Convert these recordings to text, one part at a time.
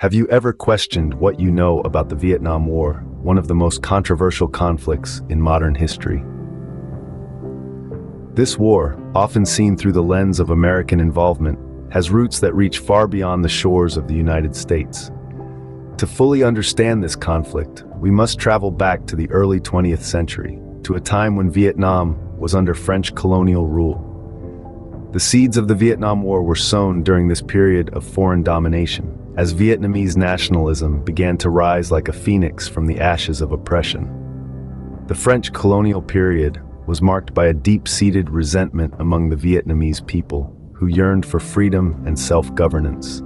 Have you ever questioned what you know about the Vietnam War, one of the most controversial conflicts in modern history? This war, often seen through the lens of American involvement, has roots that reach far beyond the shores of the United States. To fully understand this conflict, we must travel back to the early 20th century, to a time when Vietnam was under French colonial rule. The seeds of the Vietnam War were sown during this period of foreign domination, as Vietnamese nationalism began to rise like a phoenix from the ashes of oppression. The French colonial period was marked by a deep-seated resentment among the Vietnamese people, who yearned for freedom and self-governance.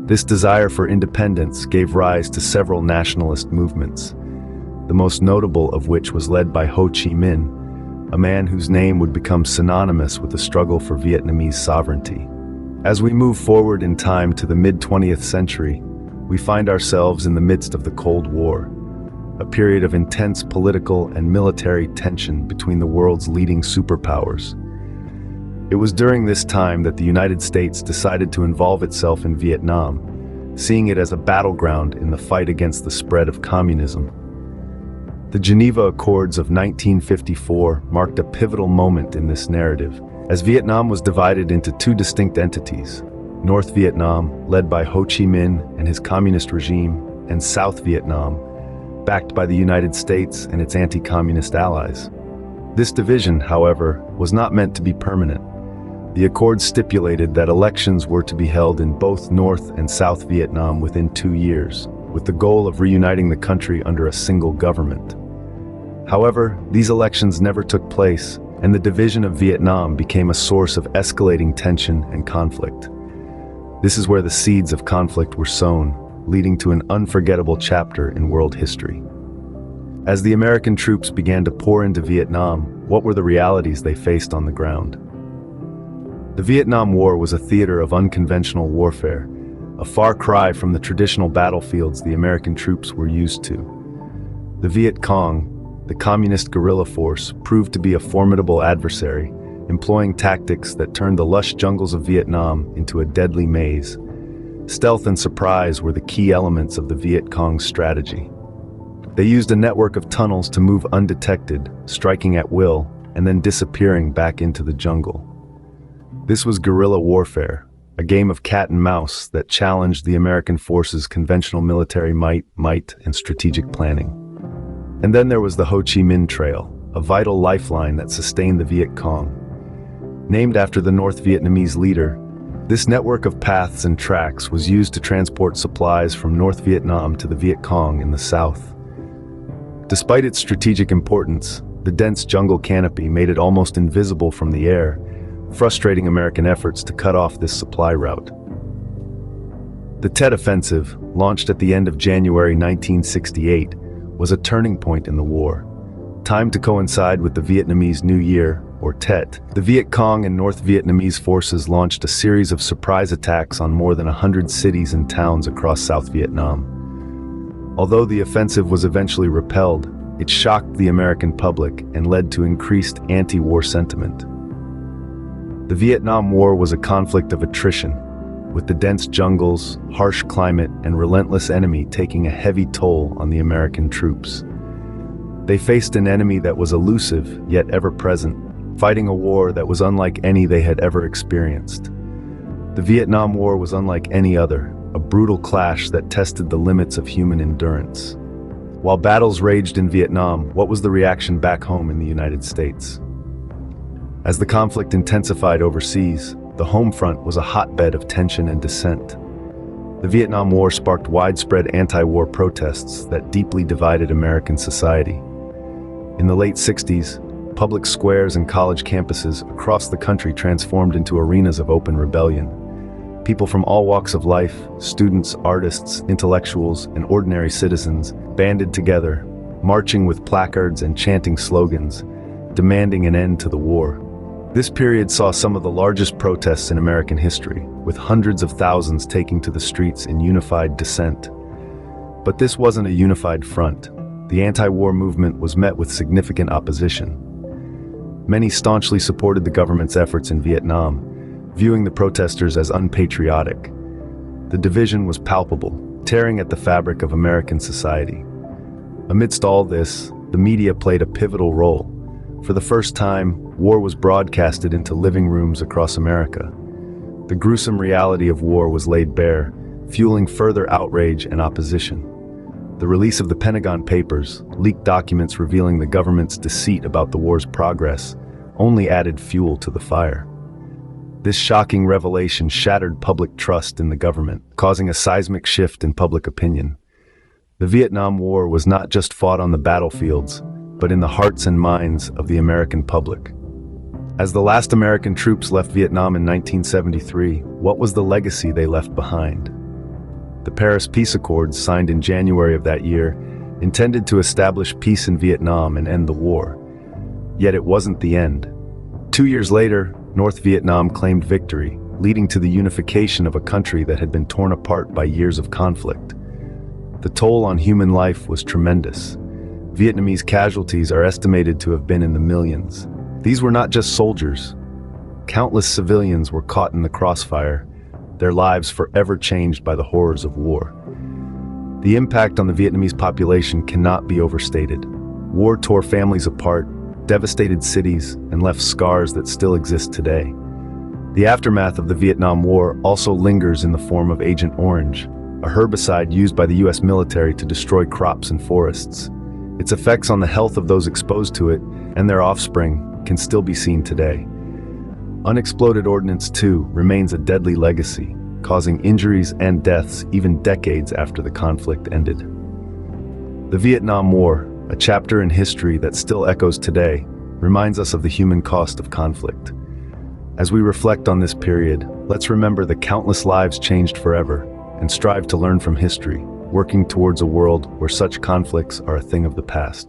This desire for independence gave rise to several nationalist movements, the most notable of which was led by Ho Chi Minh, a man whose name would become synonymous with the struggle for Vietnamese sovereignty. As we move forward in time to the mid-20th century, we find ourselves in the midst of the Cold War, a period of intense political and military tension between the world's leading superpowers. It was during this time that the United States decided to involve itself in Vietnam, seeing it as a battleground in the fight against the spread of communism. The Geneva Accords of 1954 marked a pivotal moment in this narrative, as Vietnam was divided into two distinct entities: North Vietnam, led by Ho Chi Minh and his communist regime, and South Vietnam, backed by the United States and its anti-communist allies. This division, however, was not meant to be permanent. The accords stipulated that elections were to be held in both North and South Vietnam within 2 years, with the goal of reuniting the country under a single government. However, these elections never took place, and the division of Vietnam became a source of escalating tension and conflict. This is where the seeds of conflict were sown, leading to an unforgettable chapter in world history. As the American troops began to pour into Vietnam, what were the realities they faced on the ground? The Vietnam War was a theater of unconventional warfare, a far cry from the traditional battlefields the American troops were used to. The Viet Cong, the communist guerrilla force, proved to be a formidable adversary, employing tactics that turned the lush jungles of Vietnam into a deadly maze. Stealth and surprise were the key elements of the Viet Cong's strategy. They used a network of tunnels to move undetected, striking at will, and then disappearing back into the jungle. This was guerrilla warfare, a game of cat and mouse that challenged the American forces' conventional military might, and strategic planning. And then there was the Ho Chi Minh Trail, a vital lifeline that sustained the Viet Cong. Named after the North Vietnamese leader, this network of paths and tracks was used to transport supplies from North Vietnam to the Viet Cong in the south. Despite its strategic importance, the dense jungle canopy made it almost invisible from the air, frustrating American efforts to cut off this supply route. The Tet Offensive, launched at the end of January 1968, was a turning point in the war. Timed to coincide with the Vietnamese New Year, or Tet, the Viet Cong and North Vietnamese forces launched a series of surprise attacks on more than 100 cities and towns across South Vietnam. Although the offensive was eventually repelled, it shocked the American public and led to increased anti-war sentiment. The Vietnam War was a conflict of attrition, with the dense jungles, harsh climate, and relentless enemy taking a heavy toll on the American troops. They faced an enemy that was elusive yet ever-present, fighting a war that was unlike any they had ever experienced. The Vietnam War was unlike any other, a brutal clash that tested the limits of human endurance. While battles raged in Vietnam, what was the reaction back home in the United States? As the conflict intensified overseas, the home front was a hotbed of tension and dissent. The Vietnam War sparked widespread anti-war protests that deeply divided American society. In the late 60s, public squares and college campuses across the country transformed into arenas of open rebellion. People from all walks of life, students, artists, intellectuals, and ordinary citizens, banded together, marching with placards and chanting slogans, demanding an end to the war. This period saw some of the largest protests in American history, with hundreds of thousands taking to the streets in unified dissent. But this wasn't a unified front. The anti-war movement was met with significant opposition. Many staunchly supported the government's efforts in Vietnam, viewing the protesters as unpatriotic. The division was palpable. tearing at the fabric of American society. Amidst all this, the media played a pivotal role. For the first time, war was broadcasted into living rooms across America. The gruesome reality of war was laid bare, fueling further outrage and opposition. The release of the Pentagon Papers, leaked documents revealing the government's deceit about the war's progress, only added fuel to the fire. This shocking revelation shattered public trust in the government, causing a seismic shift in public opinion. The Vietnam War was not just fought on the battlefields, but in the hearts and minds of the American public. As the last American troops left Vietnam in 1973, what was the legacy they left behind? The Paris Peace Accords, signed in January of that year, intended to establish peace in Vietnam and end the war. Yet it wasn't the end. 2 years later, North Vietnam claimed victory, leading to the unification of a country that had been torn apart by years of conflict. The toll on human life was tremendous. Vietnamese casualties are estimated to have been in the millions. These were not just soldiers. Countless civilians were caught in the crossfire, their lives forever changed by the horrors of war. The impact on the Vietnamese population cannot be overstated. War tore families apart, devastated cities, and left scars that still exist today. The aftermath of the Vietnam War also lingers in the form of Agent Orange, a herbicide used by the US military to destroy crops and forests. Its effects on the health of those exposed to it and their offspring can still be seen today. Unexploded Ordnance 2 remains a deadly legacy, causing injuries and deaths even decades after the conflict ended. The Vietnam War, a chapter in history that still echoes today, reminds us of the human cost of conflict. As we reflect on this period, let's remember the countless lives changed forever and strive to learn from history, working towards a world where such conflicts are a thing of the past.